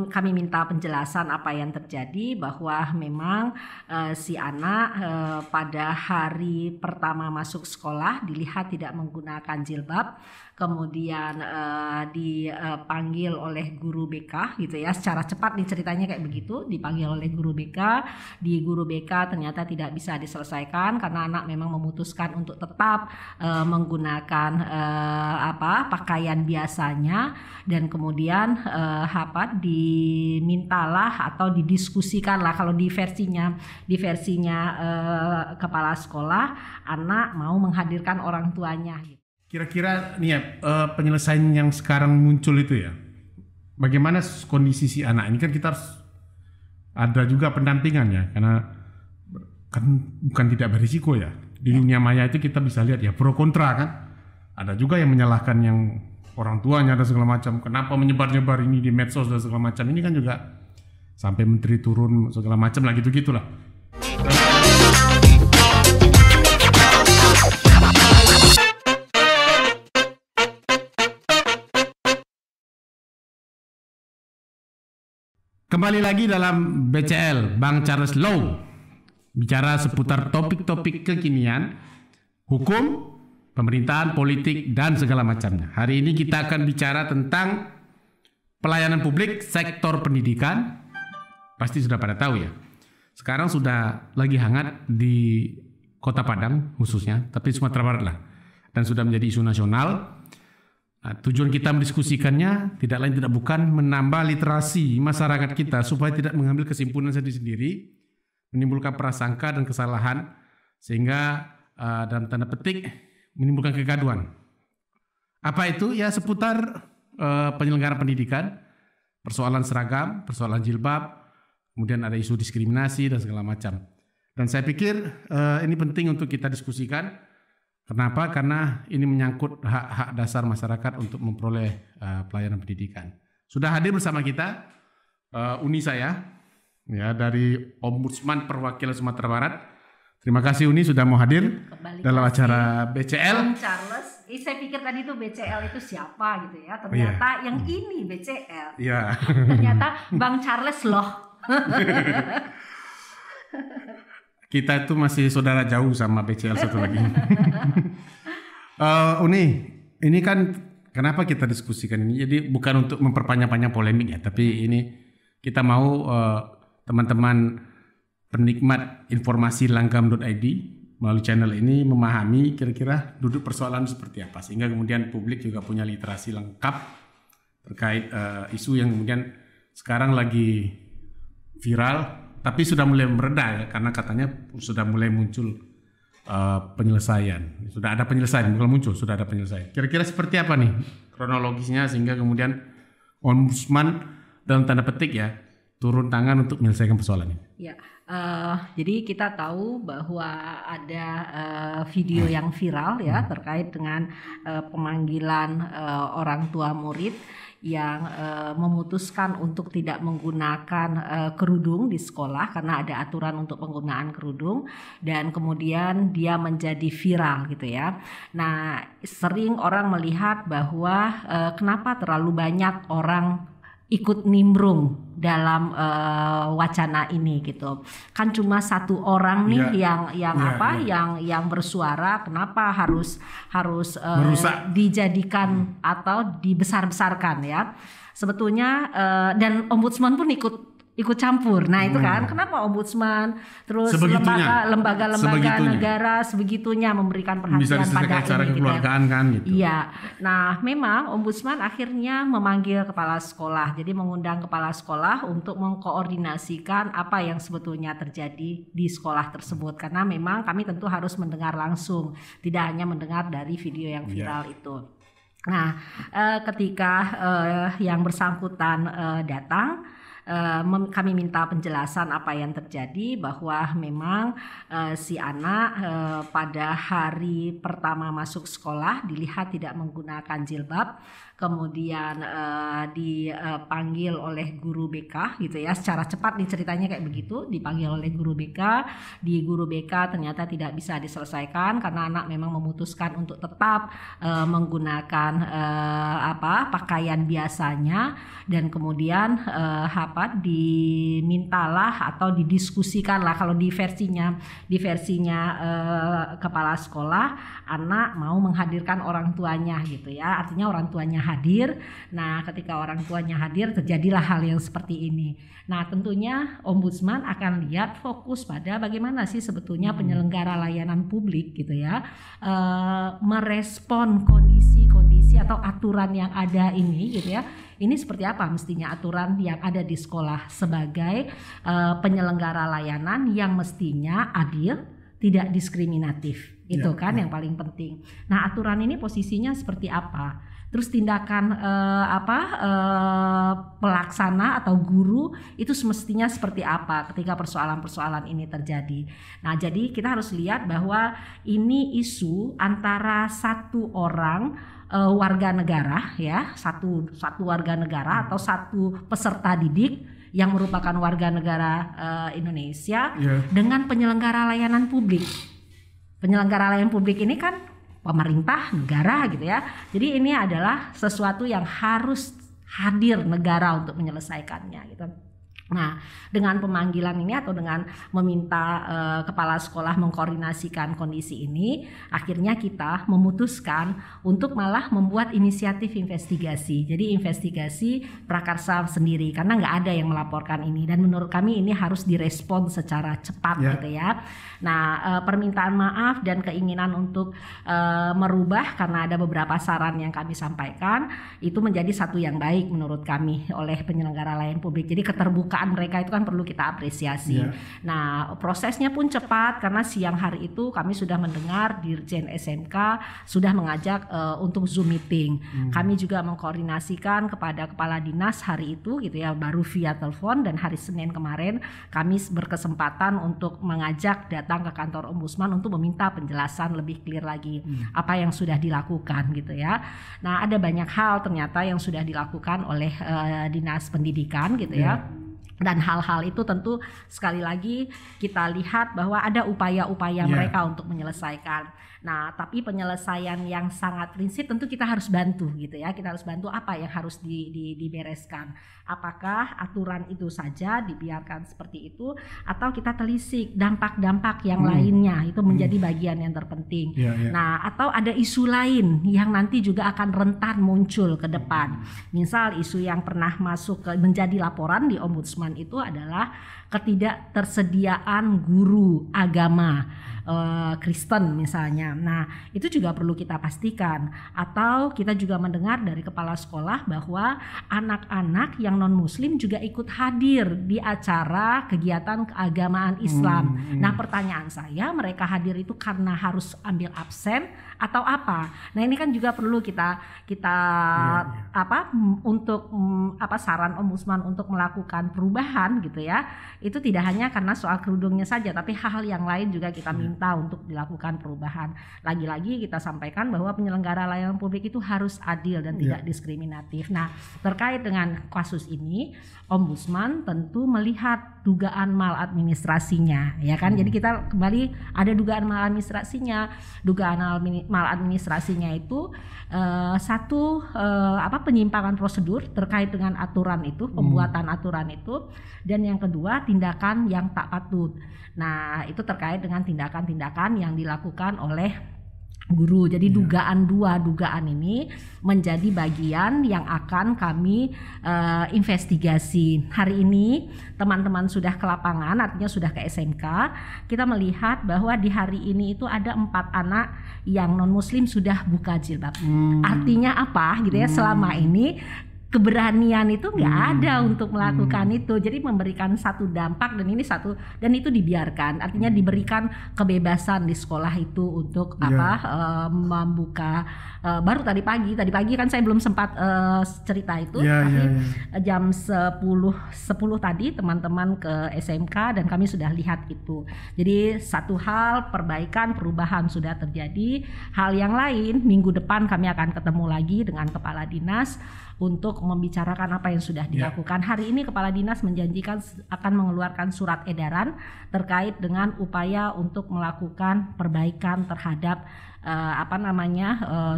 kami minta penjelasan apa yang terjadi, bahwa memang si anak pada hari pertama masuk sekolah dilihat tidak menggunakan jilbab, kemudian dipanggil oleh guru BK gitu ya, secara cepat nih ceritanya kayak begitu, dipanggil oleh guru BK. Di guru BK ternyata tidak bisa diselesaikan karena anak memang memutuskan untuk tetap menggunakan pakaian biasanya, dan kemudian dimintalah atau didiskusikanlah, kalau di versinya kepala sekolah, anak mau menghadirkan orang tuanya. Kira-kira nih ya, penyelesaian yang sekarang muncul itu ya, bagaimana kondisi si anak ini? Kan kita harus ada juga pendampingan ya, karena kan bukan tidak berisiko ya. Di dunia maya itu kita bisa lihat ya pro kontra kan. Ada juga yang menyalahkan yang orang tuanya dan segala macam. Kenapa menyebar-nyebar ini di medsos dan segala macam. Ini kan juga sampai menteri turun segala macam lah, gitu-gitulah. Kembali lagi dalam BCL, Bang Charles Law, bicara seputar topik-topik kekinian, hukum, pemerintahan, politik, dan segala macamnya. Hari ini kita akan bicara tentang pelayanan publik sektor pendidikan. Pasti sudah pada tahu ya. Sekarang sudah lagi hangat di Kota Padang khususnya, tapi Sumatera Barat lah. Dan sudah menjadi isu nasional. Nah, tujuan kita mendiskusikannya tidak lain tidak bukan menambah literasi masyarakat kita supaya tidak mengambil kesimpulan sendiri-sendiri, menimbulkan prasangka dan kesalahan, sehingga dalam tanda petik menimbulkan kegaduhan. Apa itu? Ya seputar penyelenggaraan pendidikan, persoalan seragam, persoalan jilbab, kemudian ada isu diskriminasi dan segala macam. Dan saya pikir ini penting untuk kita diskusikan. Kenapa? Karena ini menyangkut hak-hak dasar masyarakat untuk memperoleh pelayanan pendidikan. Sudah hadir bersama kita Uni saya, ya, dari Ombudsman Perwakilan Sumatera Barat. Terima kasih Uni sudah mau hadir dalam acara BCL. Bang Charles, saya pikir tadi itu BCL itu siapa gitu ya. Ternyata yang ini BCL. Iya. Ternyata Bang Charles loh. Kita itu masih saudara jauh sama BCL satu lagi. Uni, ini kan kenapa kita diskusikan ini? Jadi bukan untuk memperpanjang-panjang polemik ya, tapi ini kita mau teman-teman penikmat informasi langgam.id melalui channel ini memahami kira-kira duduk persoalan seperti apa, sehingga kemudian publik juga punya literasi lengkap terkait isu yang kemudian sekarang lagi viral. Tapi sudah mulai mereda ya, karena katanya sudah mulai muncul penyelesaian. Sudah ada penyelesaian, bukan muncul, sudah ada penyelesaian. Kira-kira seperti apa nih kronologisnya sehingga kemudian Ombudsman dalam tanda petik ya turun tangan untuk menyelesaikan persoalan ini? Ya, jadi kita tahu bahwa ada video yang viral ya terkait dengan pemanggilan orang tua murid yang memutuskan untuk tidak menggunakan kerudung di sekolah karena ada aturan untuk penggunaan kerudung, dan kemudian dia menjadi viral gitu ya. Nah, sering orang melihat bahwa kenapa terlalu banyak orang ikut nimbrung dalam wacana ini gitu. Kan cuma satu orang nih yang bersuara, kenapa harus dijadikan atau dibesar-besarkan ya. Sebetulnya dan Ombudsman pun ikut campur. Nah itu kan kenapa Ombudsman terus lembaga-lembaga negara sebegitunya memberikan perhatian pada ini gitu ya. Kan gitu. Iya. Nah memang Ombudsman akhirnya memanggil kepala sekolah. Jadi mengundang kepala sekolah untuk mengkoordinasikan apa yang sebetulnya terjadi di sekolah tersebut. Karena memang kami tentu harus mendengar langsung, tidak hanya mendengar dari video yang viral itu. Nah ketika yang bersangkutan datang, kami minta penjelasan apa yang terjadi, bahwa memang si anak pada hari pertama masuk sekolah dilihat tidak menggunakan jilbab, kemudian dipanggil oleh guru BK gitu ya, secara cepat nih ceritanya kayak begitu, dipanggil oleh guru BK, di guru BK ternyata tidak bisa diselesaikan karena anak memang memutuskan untuk tetap menggunakan pakaian biasanya, dan kemudian dimintalah atau didiskusikanlah, kalau di versinya kepala sekolah, anak mau menghadirkan orang tuanya gitu ya, artinya orang tuanya hadir. Nah, ketika orang tuanya hadir terjadilah hal yang seperti ini. Nah, tentunya Ombudsman akan lihat fokus pada bagaimana sih sebetulnya penyelenggara layanan publik gitu ya, merespon kondisi atau aturan yang ada ini gitu ya. Ini seperti apa mestinya aturan yang ada di sekolah sebagai penyelenggara layanan yang mestinya adil, tidak diskriminatif. Itu kan yang paling penting. Nah, aturan ini posisinya seperti apa? Terus tindakan pelaksana atau guru itu semestinya seperti apa ketika persoalan-persoalan ini terjadi. Nah, jadi kita harus lihat bahwa ini isu antara satu orang warga negara ya, satu warga negara atau satu peserta didik yang merupakan warga negara Indonesia dengan penyelenggara layanan publik. Penyelenggara layanan publik ini kan pemerintah negara gitu ya. Jadi ini adalah sesuatu yang harus hadir negara untuk menyelesaikannya gitu. Nah, dengan pemanggilan ini atau dengan meminta kepala sekolah mengkoordinasikan kondisi ini, akhirnya kita memutuskan untuk malah membuat inisiatif investigasi. Jadi investigasi prakarsa sendiri karena nggak ada yang melaporkan ini, dan menurut kami ini harus direspon secara cepat gitu ya. Nah, permintaan maaf dan keinginan untuk merubah karena ada beberapa saran yang kami sampaikan itu menjadi satu yang baik menurut kami oleh penyelenggara layanan publik. Jadi keterbukaan mereka itu kan perlu kita apresiasi. Nah, prosesnya pun cepat karena siang hari itu kami sudah mendengar Dirjen SMK sudah mengajak untuk Zoom meeting. Kami juga mengkoordinasikan kepada kepala dinas hari itu gitu ya, baru via telepon, dan hari Senin kemarin kami berkesempatan untuk mengajak datang ke kantor Ombudsman untuk meminta penjelasan lebih clear lagi apa yang sudah dilakukan gitu ya. Nah, ada banyak hal ternyata yang sudah dilakukan oleh Dinas Pendidikan gitu ya. Dan hal-hal itu tentu sekali lagi kita lihat bahwa ada upaya-upaya mereka untuk menyelesaikan. Nah, tapi penyelesaian yang sangat prinsip tentu kita harus bantu gitu ya. Kita harus bantu apa yang harus dibereskan. Apakah aturan itu saja dibiarkan seperti itu atau kita telisik dampak-dampak yang lainnya, itu menjadi bagian yang terpenting. Nah, atau ada isu lain yang nanti juga akan rentan muncul ke depan. Misal isu yang pernah masuk menjadi laporan di Ombudsman itu adalah ketidaktersediaan guru agama Kristen misalnya. Nah, itu juga perlu kita pastikan. Atau kita juga mendengar dari kepala sekolah bahwa anak-anak yang non-muslim juga ikut hadir di acara kegiatan keagamaan Islam. Nah, pertanyaan saya, mereka hadir itu karena harus ambil absen atau apa? Nah, ini kan juga perlu kita untuk saran Ombudsman untuk melakukan perubahan gitu ya. Itu tidak hanya karena soal kerudungnya saja, tapi hal-hal yang lain juga kita minta untuk dilakukan perubahan. Lagi-lagi kita sampaikan bahwa penyelenggara layanan publik itu harus adil dan tidak diskriminatif. Nah, terkait dengan kasus ini, Ombudsman tentu melihat dugaan maladministrasinya, ya kan? Jadi kita kembali ada dugaan maladministrasinya. Dugaan maladministrasinya itu penyimpangan prosedur terkait dengan aturan itu, pembuatan aturan itu, dan yang kedua tindakan yang tak patut. Nah, itu terkait dengan tindakan-tindakan yang dilakukan oleh guru. Jadi dua dugaan ini menjadi bagian yang akan kami investigasi. Hari ini teman-teman sudah ke lapangan, artinya sudah ke SMK. Kita melihat bahwa di hari ini itu ada 4 anak yang non muslim sudah buka jilbab. Artinya apa gitu ya, selama ini keberanian itu nggak ada untuk melakukan itu. Jadi memberikan satu dampak dan itu dibiarkan. Artinya diberikan kebebasan di sekolah itu untuk membuka. Baru tadi pagi kan saya belum sempat cerita itu, tapi jam 10 tadi teman-teman ke SMK dan kami sudah lihat itu. Jadi satu hal perubahan sudah terjadi. Hal yang lain minggu depan kami akan ketemu lagi dengan kepala dinas untuk membicarakan apa yang sudah dilakukan. Hari ini Kepala Dinas menjanjikan akan mengeluarkan surat edaran terkait dengan upaya untuk melakukan perbaikan terhadap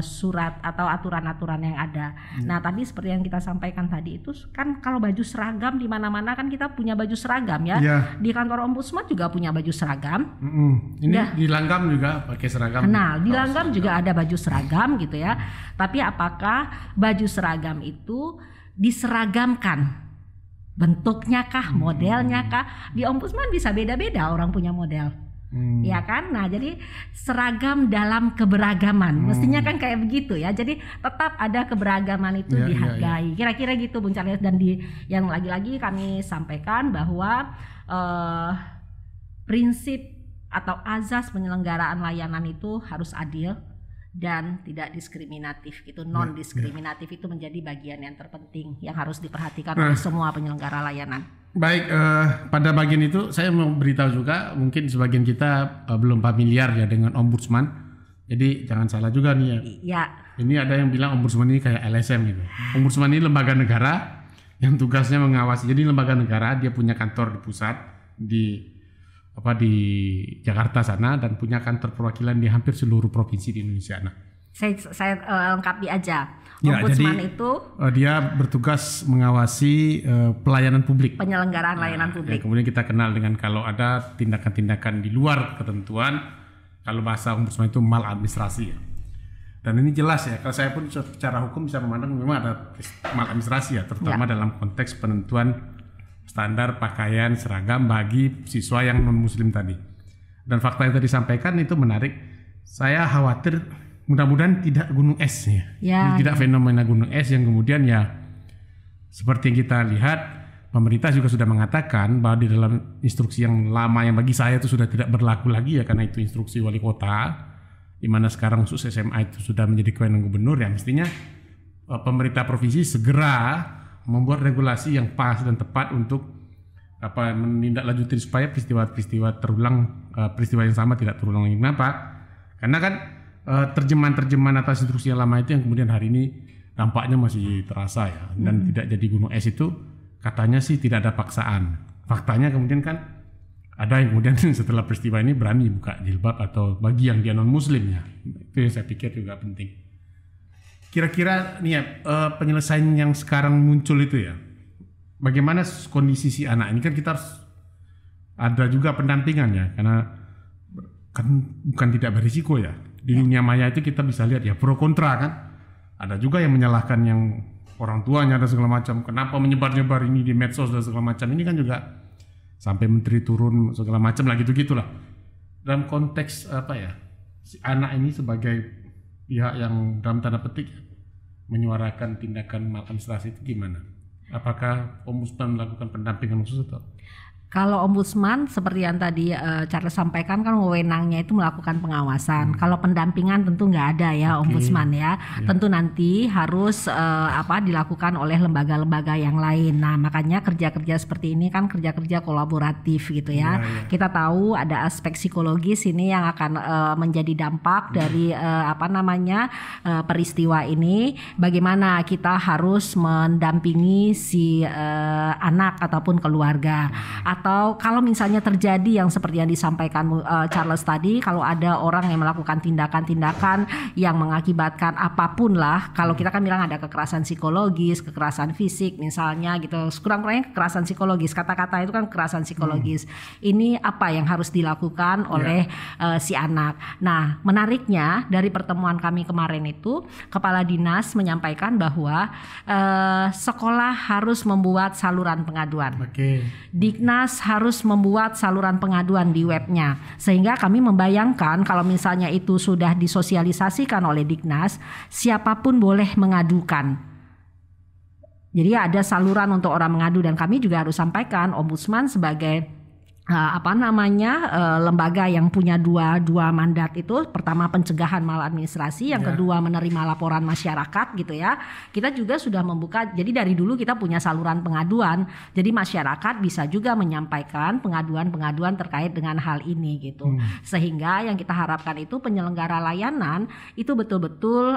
surat atau aturan-aturan yang ada. Nah, tadi seperti yang kita sampaikan tadi itu kan kalau baju seragam di mana-mana kan kita punya baju seragam ya. Di kantor Ombudsman juga punya baju seragam. Ini di Langgam juga pakai seragam. Nah, di Langgam juga ada baju seragam gitu ya. Tapi apakah baju seragam itu diseragamkan? Bentuknya kah, modelnya kah? Di Ombudsman bisa beda-beda orang punya model. Ya kan, nah jadi seragam dalam keberagaman, mestinya kan kayak begitu ya. Jadi tetap ada keberagaman itu dihargai. Kira-kira gitu Bung Charles. Dan yang lagi-lagi kami sampaikan bahwa prinsip atau azas penyelenggaraan layanan itu harus adil dan tidak diskriminatif gitu. Non diskriminatif itu menjadi bagian yang terpenting yang harus diperhatikan oleh semua penyelenggara layanan. Baik, pada bagian itu saya mau beritahu juga, mungkin sebagian kita belum familiar ya dengan Ombudsman. Jadi jangan salah juga nih ya. Ini ada yang bilang Ombudsman ini kayak LSM gitu. Ombudsman ini lembaga negara yang tugasnya mengawasi. Jadi lembaga negara, dia punya kantor di pusat di Jakarta sana dan punya kantor perwakilan di hampir seluruh provinsi di Indonesia. Nah, saya lengkapi aja. Ombudsman itu dia bertugas mengawasi pelayanan publik, penyelenggaraan layanan publik. Kemudian kita kenal dengan kalau ada tindakan-tindakan di luar ketentuan, kalau bahasa Ombudsman itu maladministrasi. Dan ini jelas ya, kalau saya pun secara hukum bisa memandang memang ada maladministrasi ya, terutama dalam konteks penentuan standar pakaian seragam bagi siswa yang non muslim tadi. Dan fakta yang tadi disampaikan itu menarik. Saya khawatir mudah-mudahan tidak gunung es tidak fenomena gunung es yang kemudian seperti yang kita lihat, pemerintah juga sudah mengatakan bahwa di dalam instruksi yang lama yang bagi saya itu sudah tidak berlaku lagi ya, karena itu instruksi wali kota, di mana sekarang khusus SMA itu sudah menjadi kewenangan gubernur. Ya mestinya pemerintah provinsi segera membuat regulasi yang pas dan tepat untuk menindaklanjuti supaya peristiwa-peristiwa yang sama tidak terulang lagi. Kenapa? Karena kan terjemahan atas instruksi yang lama itu yang kemudian hari ini dampaknya masih terasa ya, dan tidak jadi gunung es itu katanya sih tidak ada paksaan. Faktanya kemudian kan ada yang kemudian setelah peristiwa ini berani buka jilbab atau bagi yang dia non muslim ya. Itu yang saya pikir juga penting. Kira-kira nih ya, penyelesaian yang sekarang muncul itu ya, bagaimana kondisi si anak ini, kan kita harus ada juga pendampingan ya, karena kan bukan tidak berisiko ya. Di dunia maya itu kita bisa lihat ya pro kontra kan. Ada juga yang menyalahkan yang orang tuanya dan segala macam. Kenapa menyebar-nyebar ini di medsos dan segala macam. Ini kan juga sampai menteri turun segala macam lah gitu-gitulah. Dalam konteks si anak ini sebagai pihak yang dalam tanda petik menyuarakan tindakan maladministrasi itu gimana? Apakah Ombudsman melakukan pendampingan khusus atau? Kalau Ombudsman seperti yang tadi Charles sampaikan kan wewenangnya itu melakukan pengawasan. Kalau pendampingan tentu nggak ada ya Ombudsman ya. Tentu nanti harus dilakukan oleh lembaga-lembaga yang lain. Nah makanya kerja-kerja seperti ini kan kerja-kerja kolaboratif gitu ya. Kita tahu ada aspek psikologis ini yang akan menjadi dampak dari peristiwa ini. Bagaimana kita harus mendampingi si anak ataupun keluarga. Atau kalau misalnya terjadi yang seperti yang disampaikan Charles tadi, kalau ada orang yang melakukan tindakan-tindakan yang mengakibatkan apapun lah, kalau kita kan bilang ada kekerasan psikologis, kekerasan fisik misalnya gitu, kurang-kurangnya kekerasan psikologis, kata-kata itu kan kekerasan psikologis. Ini apa yang harus dilakukan oleh si anak. Nah menariknya dari pertemuan kami kemarin itu, Kepala Dinas menyampaikan bahwa sekolah harus membuat saluran pengaduan. Dignas harus membuat saluran pengaduan di webnya, sehingga kami membayangkan kalau misalnya itu sudah disosialisasikan oleh Dignas, siapapun boleh mengadukan Jadi ada saluran untuk orang mengadu, dan kami juga harus sampaikan Ombudsman sebagai lembaga yang punya dua mandat itu. Pertama pencegahan maladministrasi, yang kedua menerima laporan masyarakat gitu ya. Kita juga sudah membuka, jadi dari dulu kita punya saluran pengaduan. Jadi masyarakat bisa juga menyampaikan pengaduan-pengaduan terkait dengan hal ini gitu. Sehingga yang kita harapkan itu penyelenggara layanan itu betul-betul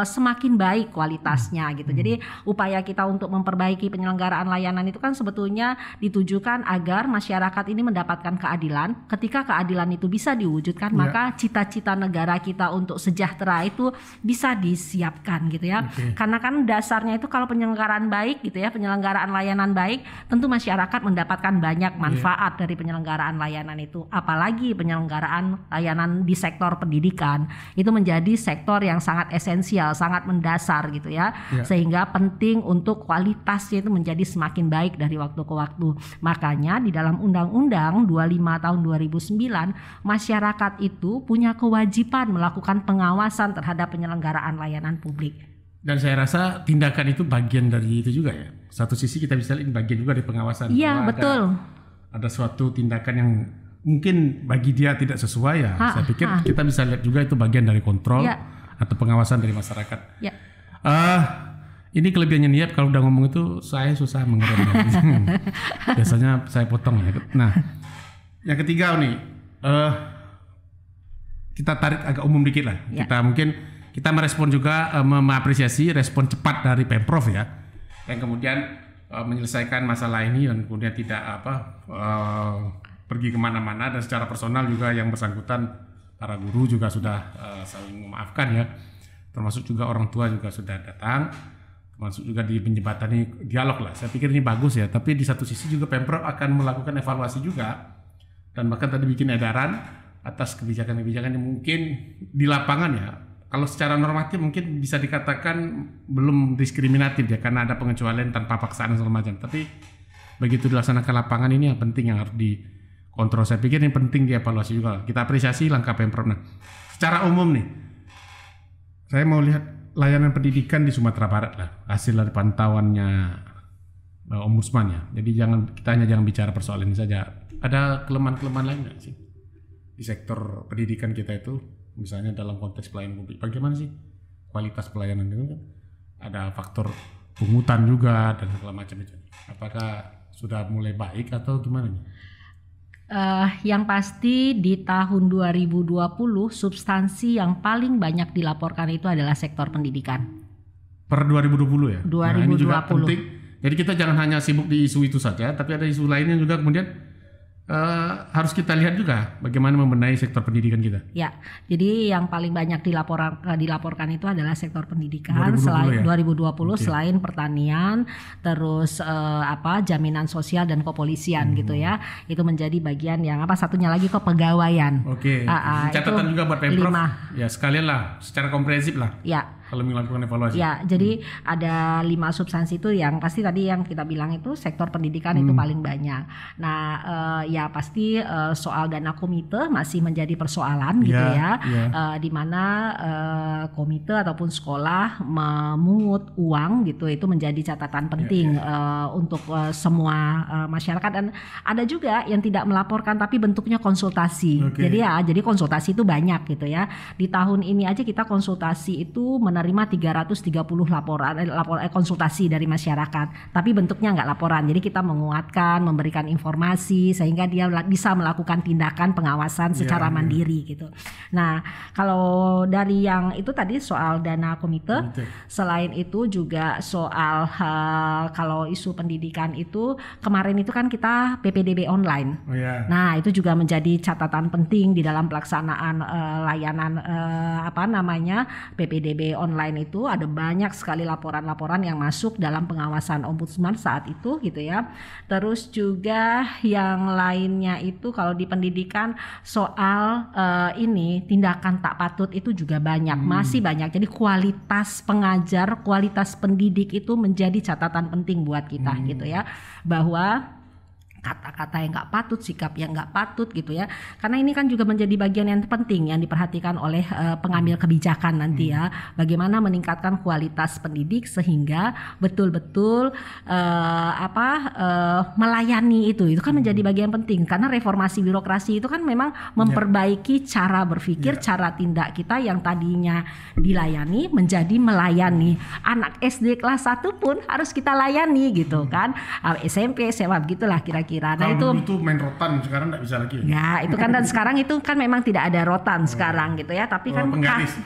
semakin baik kualitasnya gitu. Jadi upaya kita untuk memperbaiki penyelenggaraan layanan itu kan sebetulnya ditujukan agar masyarakat ini mendapatkan keadilan. Ketika keadilan itu bisa diwujudkan, maka cita-cita negara kita untuk sejahtera itu bisa disiapkan gitu ya. Karena kan dasarnya itu kalau penyelenggaraan baik gitu ya, penyelenggaraan layanan baik, tentu masyarakat mendapatkan banyak manfaat dari penyelenggaraan layanan itu. Apalagi penyelenggaraan layanan di sektor pendidikan itu menjadi sektor yang sangat esensial, sangat mendasar gitu ya. Sehingga penting untuk kualitasnya itu menjadi semakin baik dari waktu ke waktu. Makanya di dalam Undang-Undang 25 tahun 2009, masyarakat itu punya kewajiban melakukan pengawasan terhadap penyelenggaraan layanan publik. Dan saya rasa tindakan itu bagian dari itu juga ya. Satu sisi kita bisa lihat bagian juga dari pengawasan. Iya, betul. Ada suatu tindakan yang mungkin bagi dia tidak sesuai ya. Saya pikir kita bisa lihat juga itu bagian dari kontrol atau pengawasan dari masyarakat. Ya. Ini kelebihannya Niat, kalau udah ngomong itu saya susah mengerem. Biasanya saya potong ya. Nah, yang ketiga nih, kita tarik agak umum dikit lah. Kita merespon juga, mengapresiasi respon cepat dari Pemprov ya, yang kemudian menyelesaikan masalah ini dan kemudian tidak pergi kemana-mana, dan secara personal juga yang bersangkutan para guru juga sudah saling memaafkan ya, termasuk juga orang tua juga sudah datang. Masuk juga di menjembatani dialog lah. Saya pikir ini bagus ya. Tapi di satu sisi juga Pemprov akan melakukan evaluasi juga, dan bahkan tadi bikin edaran atas kebijakan-kebijakan yang mungkin di lapangan ya. Kalau secara normatif mungkin bisa dikatakan belum diskriminatif ya, karena ada pengecualian tanpa paksaan segala macam. Tapi begitu dilaksanakan lapangan, ini yang penting yang harus dikontrol. Saya pikir ini penting dievaluasi juga. Kita apresiasi langkah Pemprov. Nah, secara umum nih, saya mau lihat layanan pendidikan di Sumatera Barat lah, hasil dari pantauannya Ombudsman ya. Jadi kita jangan bicara persoalan ini saja. Ada kelemahan-kelemahan lain nggak sih di sektor pendidikan kita itu, misalnya dalam konteks pelayanan publik? Bagaimana sih kualitas pelayanan itu kan? Ada faktor pungutan juga dan segala macam itu. Apakah sudah mulai baik atau gimana nih? Yang pasti di tahun 2020 substansi yang paling banyak dilaporkan itu adalah sektor pendidikan. Per 2020 ya? 2020. Nah, ini juga penting. Jadi kita jangan hanya sibuk di isu itu saja, tapi ada isu lainnya juga kemudian harus kita lihat juga bagaimana membenahi sektor pendidikan kita. Ya, jadi yang paling banyak dilaporkan itu adalah sektor pendidikan 2020 selain pertanian, terus jaminan sosial dan kepolisian gitu ya. Itu menjadi bagian yang satunya lagi kepegawaian. Catatan juga buat Pemprov. Ya, sekalian lah secara komprehensif lah. Ya. Kalau melakukan evaluasi. Ya, jadi ada 5 substansi itu yang pasti tadi yang kita bilang itu sektor pendidikan itu paling banyak. Nah, ya pasti soal dana komite masih menjadi persoalan gitu ya. Di mana komite ataupun sekolah memungut uang gitu, itu menjadi catatan penting untuk semua masyarakat. Dan ada juga yang tidak melaporkan tapi bentuknya konsultasi. Jadi konsultasi itu banyak gitu ya. Di tahun ini aja kita konsultasi itu menerima 330 laporan konsultasi dari masyarakat, tapi bentuknya nggak laporan. Jadi kita menguatkan, memberikan informasi sehingga dia bisa melakukan tindakan pengawasan secara mandiri gitu. Nah, kalau dari yang itu tadi soal dana komite, selain itu juga soal kalau isu pendidikan itu kemarin itu kan kita PPDB online. Nah, itu juga menjadi catatan penting di dalam pelaksanaan layanan PPDB online itu. Ada banyak sekali laporan-laporan yang masuk dalam pengawasan Ombudsman saat itu gitu ya. Terus juga yang lainnya itu kalau di pendidikan soal tindakan tak patut itu juga banyak, masih banyak. Jadi kualitas pengajar, kualitas pendidik itu menjadi catatan penting buat kita gitu ya, bahwa kata-kata yang nggak patut, sikap yang nggak patut gitu ya. Karena ini kan juga menjadi bagian yang penting yang diperhatikan oleh pengambil kebijakan nanti ya. Bagaimana meningkatkan kualitas pendidik sehingga betul-betul melayani itu kan menjadi bagian penting. Karena reformasi birokrasi itu kan memang memperbaiki cara berpikir, cara tindak kita yang tadinya dilayani menjadi melayani. Anak SD kelas 1 pun harus kita layani gitu kan. SMP, SMA begitulah kira-kira. Nah kalau itu main rotan, sekarang nggak bisa lagi. Ya itu kan, dan sekarang itu kan memang tidak ada rotan sekarang gitu ya, tapi kan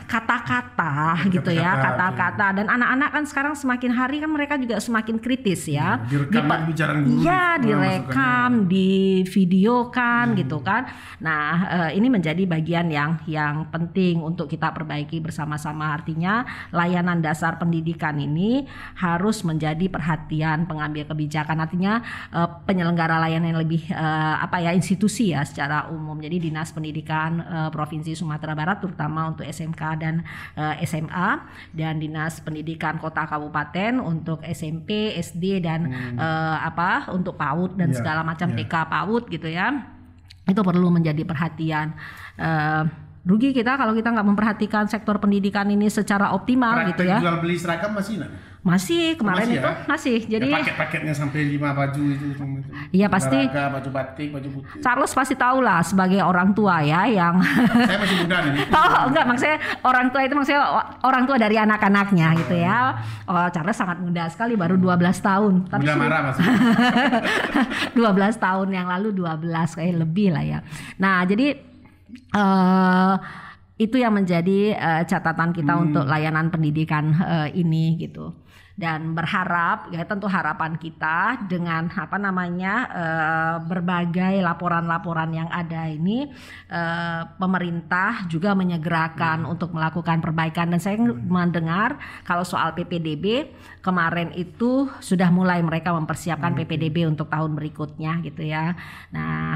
kata-kata gitu ya, kata-kata, dan anak-anak kan sekarang semakin hari kan mereka juga semakin kritis ya. Direkam pembicaraan guru. Iya, direkam, divideokan gitu kan. Nah ini menjadi bagian yang penting untuk kita perbaiki bersama-sama. Artinya layanan dasar pendidikan ini harus menjadi perhatian pengambil kebijakan. Artinya penyelenggara layanan yang lebih institusi ya secara umum. Jadi Dinas Pendidikan Provinsi Sumatera Barat terutama untuk SMK dan SMA, dan Dinas Pendidikan Kota Kabupaten untuk SMP, SD dan untuk PAUD dan segala macam TK PAUD gitu ya. Itu perlu menjadi perhatian. Rugi kita kalau kita nggak memperhatikan sektor pendidikan ini secara optimal gitu ya. Jual beli seragam masih nggak? Masih kemarin itu masih. Jadi paket-paketnya sampai 5 baju itu. Iya pasti. Baju batik, baju putih. Charles pasti tahu lah sebagai orang tua ya yang. Saya masih muda nih. Oh enggak, maksudnya orang tua itu maksudnya orang tua dari anak-anaknya gitu ya. Oh Charles sangat muda sekali, baru 12 tahun. Muda marah maksudnya. 12 tahun yang lalu 12 kayak lebih lah ya. Nah jadi itu yang menjadi catatan kita untuk layanan pendidikan ini gitu. Dan berharap ya, tentu harapan kita dengan berbagai laporan-laporan yang ada ini, pemerintah juga menyegerakan untuk melakukan perbaikan. Dan saya mendengar kalau soal PPDB kemarin itu sudah mulai mereka mempersiapkan PPDB untuk tahun berikutnya gitu ya. Nah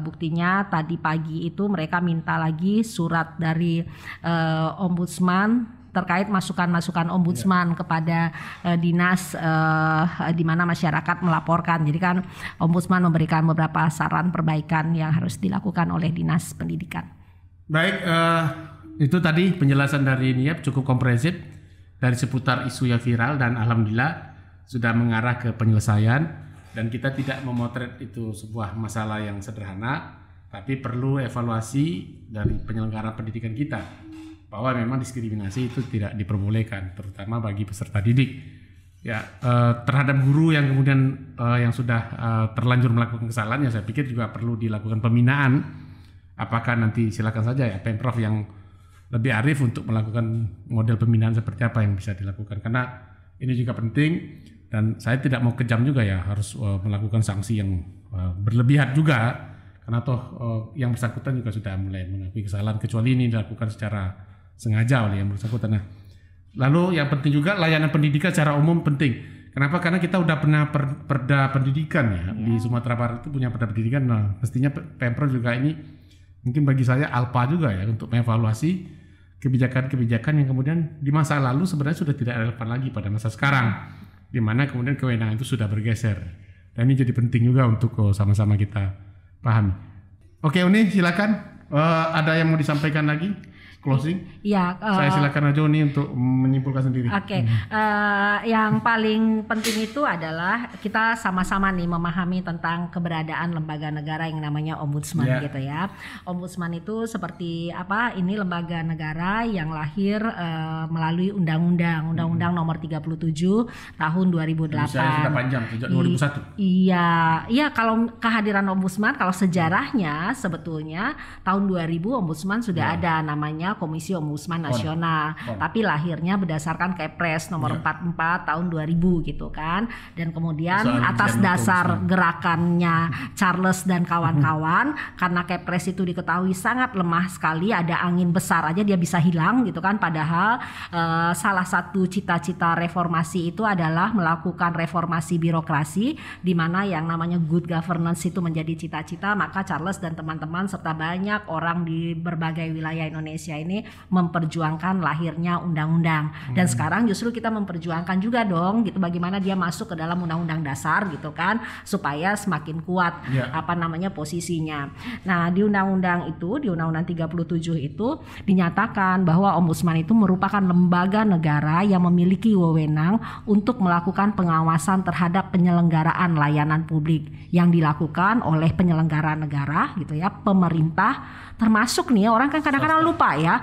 buktinya tadi pagi itu mereka minta lagi surat dari Ombudsman terkait masukan-masukan Ombudsman kepada dinas di mana masyarakat melaporkan. Jadi kan Ombudsman memberikan beberapa saran perbaikan yang harus dilakukan oleh Dinas Pendidikan. Baik, itu tadi penjelasan dari NIEP cukup komprehensif dari seputar isu yang viral, dan alhamdulillah sudah mengarah ke penyelesaian, dan kita tidak memotret itu sebuah masalah yang sederhana, tapi perlu evaluasi dari penyelenggara pendidikan kita bahwa memang diskriminasi itu tidak diperbolehkan, terutama bagi peserta didik ya, terhadap guru yang kemudian yang sudah terlanjur melakukan kesalahan. Ya saya pikir juga perlu dilakukan pembinaan. Apakah nanti silakan saja ya Pemprov yang lebih arif untuk melakukan model pembinaan seperti apa yang bisa dilakukan, karena ini juga penting. Dan saya tidak mau kejam juga ya, harus melakukan sanksi yang berlebihan juga, karena toh yang bersangkutan juga sudah mulai mengakui kesalahan, kecuali ini dilakukan secara sengaja oleh yang bersangkutan. Nah, lalu yang penting juga layanan pendidikan secara umum penting. Kenapa? Karena kita udah pernah perda pendidikan ya, di Sumatera Barat itu punya perda pendidikan. Nah, mestinya Pemprov juga ini mungkin bagi saya alpa juga ya untuk mengevaluasi kebijakan-kebijakan yang kemudian di masa lalu sebenarnya sudah tidak relevan lagi pada masa sekarang, di mana kemudian kewenangan itu sudah bergeser. Dan ini jadi penting juga untuk sama-sama kita pahami. Oke Uni, silakan. Ada yang mau disampaikan lagi? Closing? Ya, saya silakan aja nih untuk menyimpulkan sendiri. Oke. Yang paling penting itu adalah kita sama-sama nih memahami tentang keberadaan lembaga negara yang namanya Ombudsman gitu ya. Ombudsman itu seperti apa? Ini lembaga negara yang lahir melalui Undang-Undang Nomor 37 Tahun 2008. Saya sudah panjang sejak 2001. Iya. Kalau kehadiran Ombudsman, kalau sejarahnya sebetulnya tahun 2000 Ombudsman sudah ada namanya Komisi Ombudsman Nasional, tapi lahirnya berdasarkan Kepres nomor 44 tahun 2000 gitu kan. Dan kemudian atas dasar gerakannya Charles dan kawan-kawan, karena Kepres itu diketahui sangat lemah sekali, ada angin besar aja dia bisa hilang gitu kan. Padahal salah satu cita-cita reformasi itu adalah melakukan reformasi birokrasi, di mana yang namanya good governance itu menjadi cita-cita. Maka Charles dan teman-teman serta banyak orang di berbagai wilayah Indonesia Indonesia ini memperjuangkan lahirnya undang-undang. Dan sekarang justru kita memperjuangkan juga dong gitu bagaimana dia masuk ke dalam undang-undang dasar gitu kan supaya semakin kuat posisinya. Nah, di undang-undang itu, di undang-undang 37 itu dinyatakan bahwa ombudsman itu merupakan lembaga negara yang memiliki wewenang untuk melakukan pengawasan terhadap penyelenggaraan layanan publik yang dilakukan oleh penyelenggara negara gitu ya, pemerintah, termasuk nih orang kan kadang-kadang lupa ya,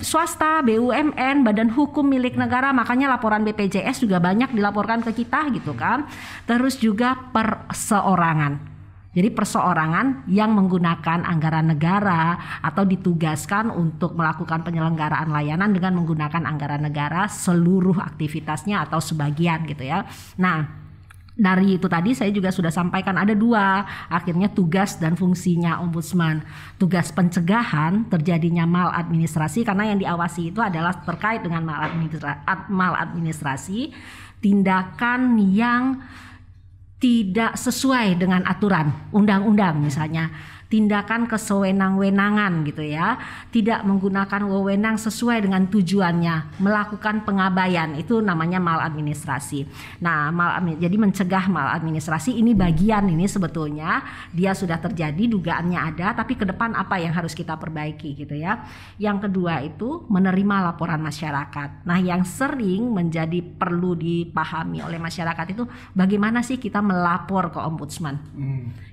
swasta, BUMN, badan hukum milik negara, makanya laporan BPJS juga banyak dilaporkan ke kita gitu kan. Terus juga perseorangan. Jadi perseorangan yang menggunakan anggaran negara atau ditugaskan untuk melakukan penyelenggaraan layanan dengan menggunakan anggaran negara seluruh aktivitasnya atau sebagian gitu ya. Nah, dari itu tadi saya juga sudah sampaikan ada dua akhirnya tugas dan fungsinya ombudsman. Tugas pencegahan terjadinya maladministrasi karena yang diawasi itu adalah terkait dengan maladministrasi, tindakan yang tidak sesuai dengan aturan undang-undang misalnya, tindakan kesewenang-wenangan gitu ya, tidak menggunakan wewenang sesuai dengan tujuannya, melakukan pengabaian, itu namanya maladministrasi. Nah, jadi mencegah maladministrasi ini bagian ini sebetulnya dia sudah terjadi, dugaannya ada, tapi ke depan apa yang harus kita perbaiki gitu ya. Yang kedua itu menerima laporan masyarakat. Nah, yang sering menjadi perlu dipahami oleh masyarakat itu bagaimana sih kita melapor ke ombudsman.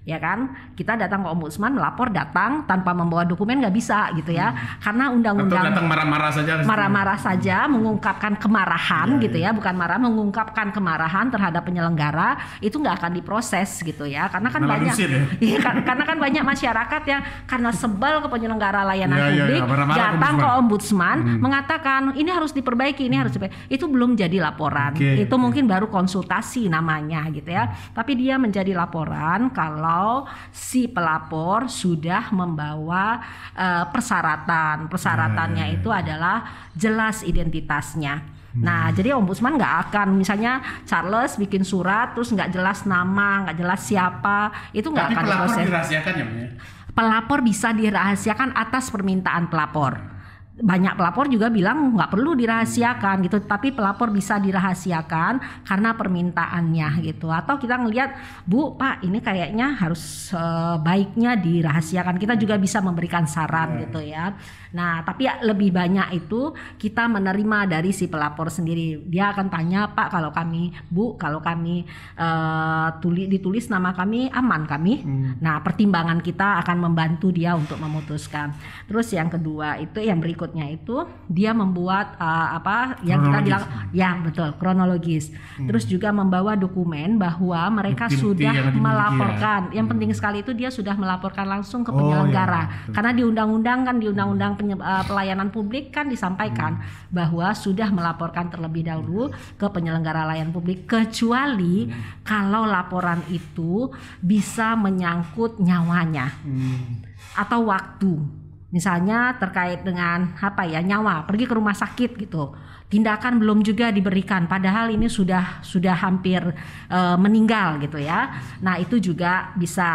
Ya kan, kita datang ke ombudsman, melapor datang tanpa membawa dokumen nggak bisa gitu ya, karena undang-undang datang marah-marah saja mengungkapkan kemarahan gitu ya, bukan marah, mengungkapkan kemarahan terhadap penyelenggara itu nggak akan diproses gitu ya, karena kan banyak karena kan banyak masyarakat yang karena sebel ke penyelenggara layanan publik datang ke ombudsman mengatakan ini harus diperbaiki, ini harus diperbaiki. Itu belum jadi laporan, itu mungkin baru konsultasi namanya gitu ya, tapi dia menjadi laporan kalau si pelapor sudah membawa persyaratannya itu adalah jelas identitasnya. Nah, jadi ombudsman nggak akan misalnya Charles bikin surat terus nggak jelas nama, nggak jelas siapa, itu nggak akan diproses. Pelapor dirahasiakan ya? Pelapor bisa dirahasiakan atas permintaan pelapor. Banyak pelapor juga bilang nggak perlu dirahasiakan gitu, tapi pelapor bisa dirahasiakan karena permintaannya gitu. Atau kita ngelihat, Bu, Pak, ini kayaknya harus baiknya dirahasiakan. Kita juga bisa memberikan saran gitu ya. Nah, tapi lebih banyak itu kita menerima dari si pelapor sendiri. Dia akan tanya, Pak, kalau kami, Bu, kalau kami ditulis nama kami aman kami. Nah, pertimbangan kita akan membantu dia untuk memutuskan. Terus yang kedua itu yang berikutnya itu dia membuat yang kita bilang ya betul kronologis. Terus juga membawa dokumen bahwa mereka sudah melaporkan. Yang penting sekali itu dia sudah melaporkan langsung ke penyelenggara. Karena di undang-undang kan, di undang-undang pelayanan publik kan disampaikan bahwa sudah melaporkan terlebih dahulu ke penyelenggara layanan publik, kecuali kalau laporan itu bisa menyangkut nyawanya atau waktu. Misalnya terkait dengan nyawa, pergi ke rumah sakit gitu, tindakan belum juga diberikan padahal ini sudah hampir meninggal gitu ya. Nah, itu juga bisa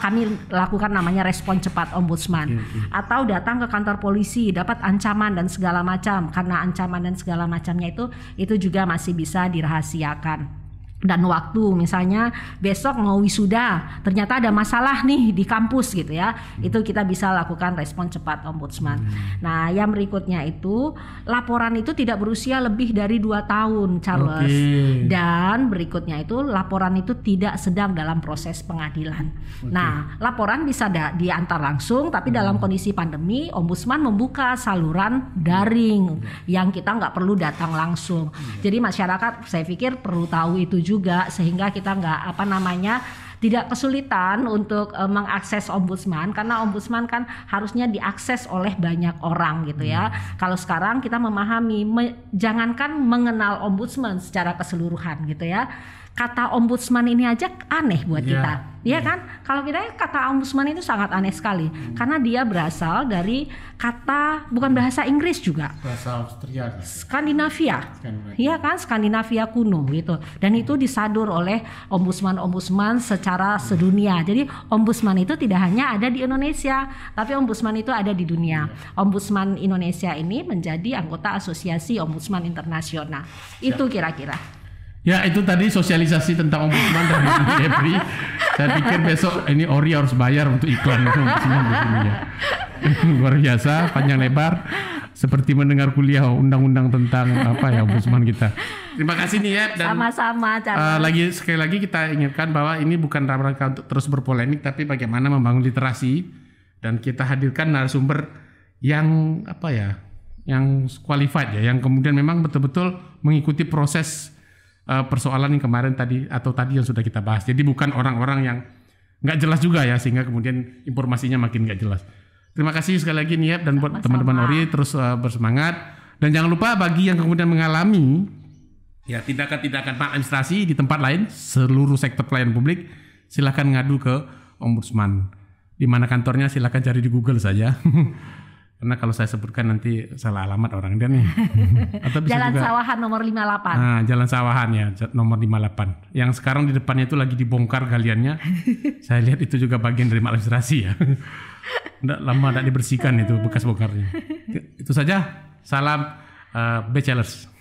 kami lakukan namanya respon cepat ombudsman. Atau datang ke kantor polisi dapat ancaman dan segala macam, karena ancaman dan segala macamnya itu juga masih bisa dirahasiakan. Dan waktu misalnya besok mau wisuda ternyata ada masalah nih di kampus gitu ya, itu kita bisa lakukan respon cepat ombudsman. Nah, yang berikutnya itu laporan itu tidak berusia lebih dari 2 tahun Charles. Dan berikutnya itu laporan itu tidak sedang dalam proses pengadilan. Nah, laporan bisa diantar langsung, tapi dalam kondisi pandemi ombudsman membuka saluran daring yang kita nggak perlu datang langsung. Jadi masyarakat saya pikir perlu tahu itu juga, sehingga kita nggak tidak kesulitan untuk mengakses ombudsman, karena ombudsman kan harusnya diakses oleh banyak orang gitu ya. Kalau sekarang kita memahami jangankan mengenal ombudsman secara keseluruhan gitu ya, kata ombudsman ini aja aneh buat Iya, kita, ya kan? Kalau kita kata ombudsman itu sangat aneh sekali karena dia berasal dari kata bukan bahasa Inggris juga, Bahasa Austria. Skandinavia, ya kan? Skandinavia kuno gitu. Dan itu disadur oleh ombudsman secara sedunia. Jadi ombudsman itu tidak hanya ada di Indonesia, tapi ombudsman itu ada di dunia. Ombudsman Indonesia ini menjadi anggota Asosiasi Ombudsman Internasional. Itu kira-kira. Ya, itu tadi sosialisasi tentang ombudsman dari Jeffrey. Saya pikir besok ini Ori harus bayar untuk iklan ombudsman di sini ya. Luar biasa, panjang lebar, seperti mendengar kuliah undang-undang tentang apa ya ombudsman kita. Terima kasih nih ya. Dan Sama-sama. sekali lagi kita ingatkan bahwa ini bukan dalam rangka untuk terus berpolemik, tapi bagaimana membangun literasi, dan kita hadirkan narasumber yang apa ya, yang qualified ya, yang kemudian memang betul-betul mengikuti proses persoalan yang kemarin tadi atau tadi yang sudah kita bahas. Jadi bukan orang-orang yang nggak jelas juga ya, sehingga kemudian informasinya makin nggak jelas. Terima kasih sekali lagi Niep, dan buat teman-teman Ori terus bersemangat, dan jangan lupa bagi yang kemudian mengalami ya tindakan-tindakan maladministrasi di tempat lain, seluruh sektor pelayanan publik, silakan ngadu ke ombudsman. Di mana kantornya silakan cari di Google saja. Karena kalau saya sebutkan nanti salah alamat orang dia nih. Atau bisa Jalan juga, Sawahan nomor 58. Nah, Jalan Sawahan ya, nomor 58. Yang sekarang di depannya itu lagi dibongkar galiannya. Saya lihat itu juga bagian dari maladministrasi ya. Nggak lama tidak dibersihkan itu bekas bongkarnya. Itu saja. Salam bachelors.